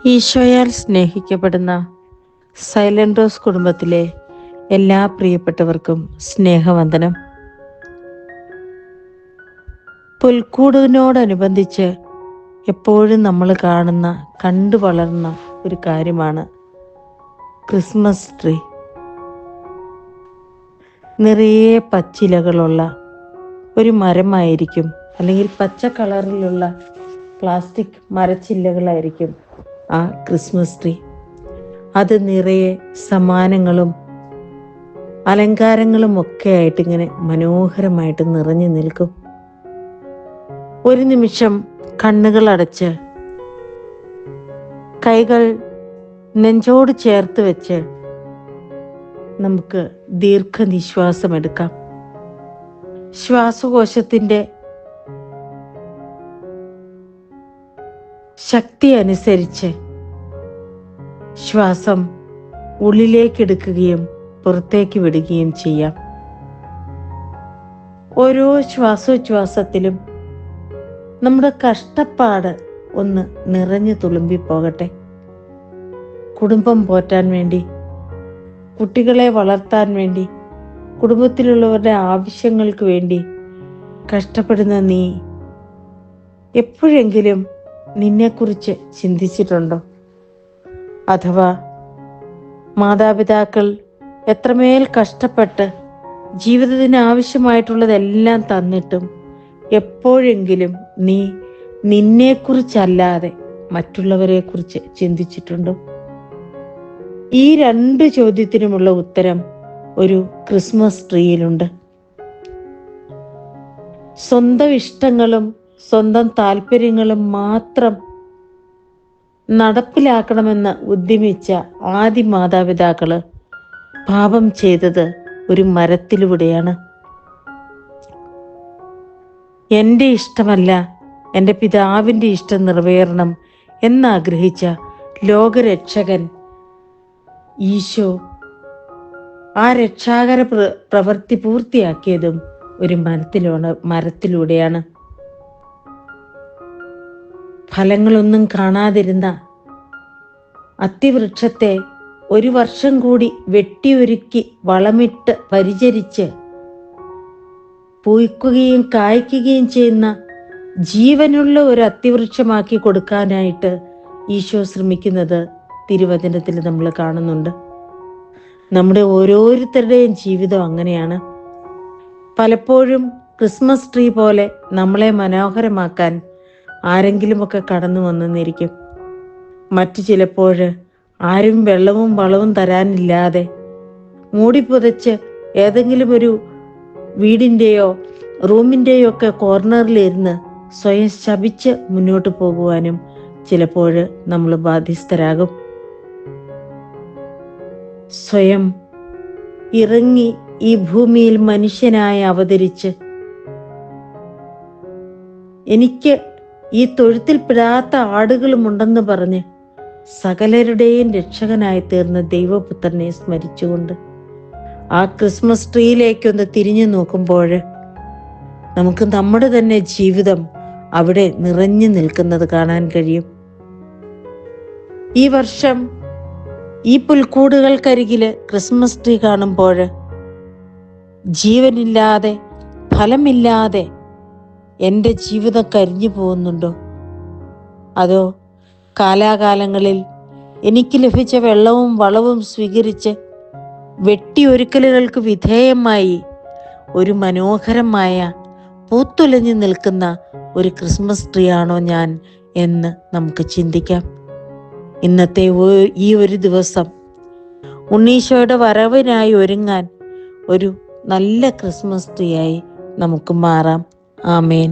ഈശോയാൽ സ്നേഹിക്കപ്പെടുന്ന silent rose കുടുംബത്തിലെ എല്ലാ പ്രിയപ്പെട്ടവർക്കും സ്നേഹവന്ദനം. പുൽക്കൂടിനോടനുബന്ധിച്ച് എപ്പോഴും നമ്മൾ കണ്ടു വളർന്ന ഒരു കാര്യമാണ് ക്രിസ്മസ് ട്രീ. നിറയെ പച്ചിലകളുള്ള ഒരു മരമായിരിക്കും, അല്ലെങ്കിൽ പച്ച കളറിലുള്ള പ്ലാസ്റ്റിക് മരച്ചില്ലകളായിരിക്കും ആ ക്രിസ്മസ് ട്രീ. അത് നിറയെ സമ്മാനങ്ങളും അലങ്കാരങ്ങളും ഒക്കെ ആയിട്ട് ഇങ്ങനെ മനോഹരമായിട്ട് നിറഞ്ഞു നിൽക്കും. ഒരു നിമിഷം കണ്ണുകൾ അടച്ച് കൈകൾ നെഞ്ചോട് ചേർത്ത് വെച്ച് നമുക്ക് ദീർഘനിശ്വാസം എടുക്കാം. ശ്വാസകോശത്തിന്റെ ശക്തി അനുസരിച്ച് ശ്വാസം ഉള്ളിലേക്കെടുക്കുകയും പുറത്തേക്ക് വിടുകയും ചെയ്യാം. ഓരോ ശ്വാസോച്ഛ്വാസത്തിലും നമ്മുടെ കഷ്ടപ്പാട് ഒന്ന് നിറഞ്ഞു തുളുമ്പിപ്പോകട്ടെ. കുടുംബം പോറ്റാൻ വേണ്ടി, കുട്ടികളെ വളർത്താൻ വേണ്ടി, കുടുംബത്തിലുള്ളവരുടെ ആവശ്യങ്ങൾക്ക് വേണ്ടി കഷ്ടപ്പെടുന്ന നീ എപ്പോഴെങ്കിലും നിന്നെക്കുറിച്ച് ചിന്തിച്ചിട്ടുണ്ടോ? അഥവാ മാതാപിതാക്കൾ എത്രമേൽ കഷ്ടപ്പെട്ട് ജീവിതത്തിന് ആവശ്യമായിട്ടുള്ളതെല്ലാം തന്നിട്ടും എപ്പോഴെങ്കിലും നീ നിന്നെക്കുറിച്ചല്ലാതെ മറ്റുള്ളവരെ കുറിച്ച് ചിന്തിച്ചിട്ടുണ്ടോ? ഈ രണ്ട് ചോദ്യത്തിനുമുള്ള ഉത്തരം ഒരു ക്രിസ്മസ് ട്രീയിലുണ്ട്. സ്വന്തം ഇഷ്ടങ്ങളും സ്വന്തം താല്പര്യങ്ങളും മാത്രം നടപ്പിലാക്കണമെന്ന് ഉദ്യമിച്ച ആദി മാതാപിതാക്കള് പാപം ചെയ്തത് ഒരു മരത്തിലൂടെയാണ്. എൻ്റെ ഇഷ്ടമല്ല, എൻ്റെ പിതാവിൻ്റെ ഇഷ്ടം നിറവേറണം എന്നാഗ്രഹിച്ച ലോകരക്ഷകൻ ഈശോ ആ രക്ഷാകര പ്രവൃത്തി പൂർത്തിയാക്കിയതും ഒരു മരത്തിലൂടെയാണ്. ഫലങ്ങളൊന്നും കാണാതിരുന്ന അത്തിവൃക്ഷത്തെ 1 വർഷം കൂടി വെട്ടിയൊരുക്കി വളമിട്ട് പരിചരിച്ച് പൂക്കുകയും കായ്ക്കുകയും ചെയ്യുന്ന ജീവനുള്ള ഒരു അത്തിവൃക്ഷമാക്കി കൊടുക്കാനായിട്ട് ഈശോ ശ്രമിക്കുന്നത് തിരുവചനത്തിൽ നമ്മൾ കാണുന്നുണ്ട്. നമ്മുടെ ഓരോരുത്തരുടെയും ജീവിതം അങ്ങനെയാണ്. പലപ്പോഴും ക്രിസ്മസ് ട്രീ പോലെ നമ്മളെ മനോഹരമാക്കാൻ ആരെങ്കിലുമൊക്കെ കടന്നു വന്നെന്നിരിക്കും. മറ്റു ചിലപ്പോൾ ആരും വെള്ളവും വളവും തരാനില്ലാതെ മൂടിപ്പുതച്ച് ഏതെങ്കിലും ഒരു വീടിൻ്റെയോ റൂമിൻ്റെയോ ഒക്കെ കോർണറിലിരുന്ന് സ്വയം ശപിച്ച് മുന്നോട്ട് പോകുവാനും ചിലപ്പോൾ നമ്മൾ ബാധ്യസ്ഥരാകും. സ്വയം ഇറങ്ങി ഈ ഭൂമിയിൽ മനുഷ്യനായി അവതരിച്ച് എനിക്ക് ഈ തൊഴുത്തിൽ പെടാത്ത ആടുകളുമുണ്ടെന്ന് പറഞ്ഞ് സകലരുടെയും രക്ഷകനായി തീർന്ന ദൈവപുത്രനെ സ്മരിച്ചുകൊണ്ട് ആ ക്രിസ്മസ് ട്രീയിലേക്കൊന്ന് തിരിഞ്ഞു നോക്കുമ്പോൾ നമുക്ക് നമ്മുടെ തന്നെ ജീവിതം അവിടെ നിറഞ്ഞു നിൽക്കുന്നത് കാണാൻ കഴിയും. ഈ വർഷം ഈ പുൽക്കൂടുകൾക്കരികില് ക്രിസ്മസ് ട്രീ കാണുമ്പോൾ ജീവനില്ലാതെ ഫലമില്ലാതെ എൻ്റെ ജീവിതം കരിഞ്ഞു പോകുന്നുണ്ടോ? അതോ കാലാകാലങ്ങളിൽ എനിക്ക് ലഭിച്ച വെള്ളവും വളവും സ്വീകരിച്ച് വെട്ടിയൊരുക്കലുകൾക്ക് വിധേയമായി ഒരു മനോഹരമായ പൂത്തുലഞ്ഞു നിൽക്കുന്ന ഒരു ക്രിസ്മസ് ട്രീ ആണോ ഞാൻ എന്ന് നമുക്ക് ചിന്തിക്കാം. ഇന്നത്തെ ഈ ഒരു ദിവസം ഉണ്ണീശോയുടെ വരവിനായി ഒരുങ്ങാൻ ഒരു നല്ല ക്രിസ്മസ് ട്രീ ആയി നമുക്ക് മാറാം. ആമേൻ.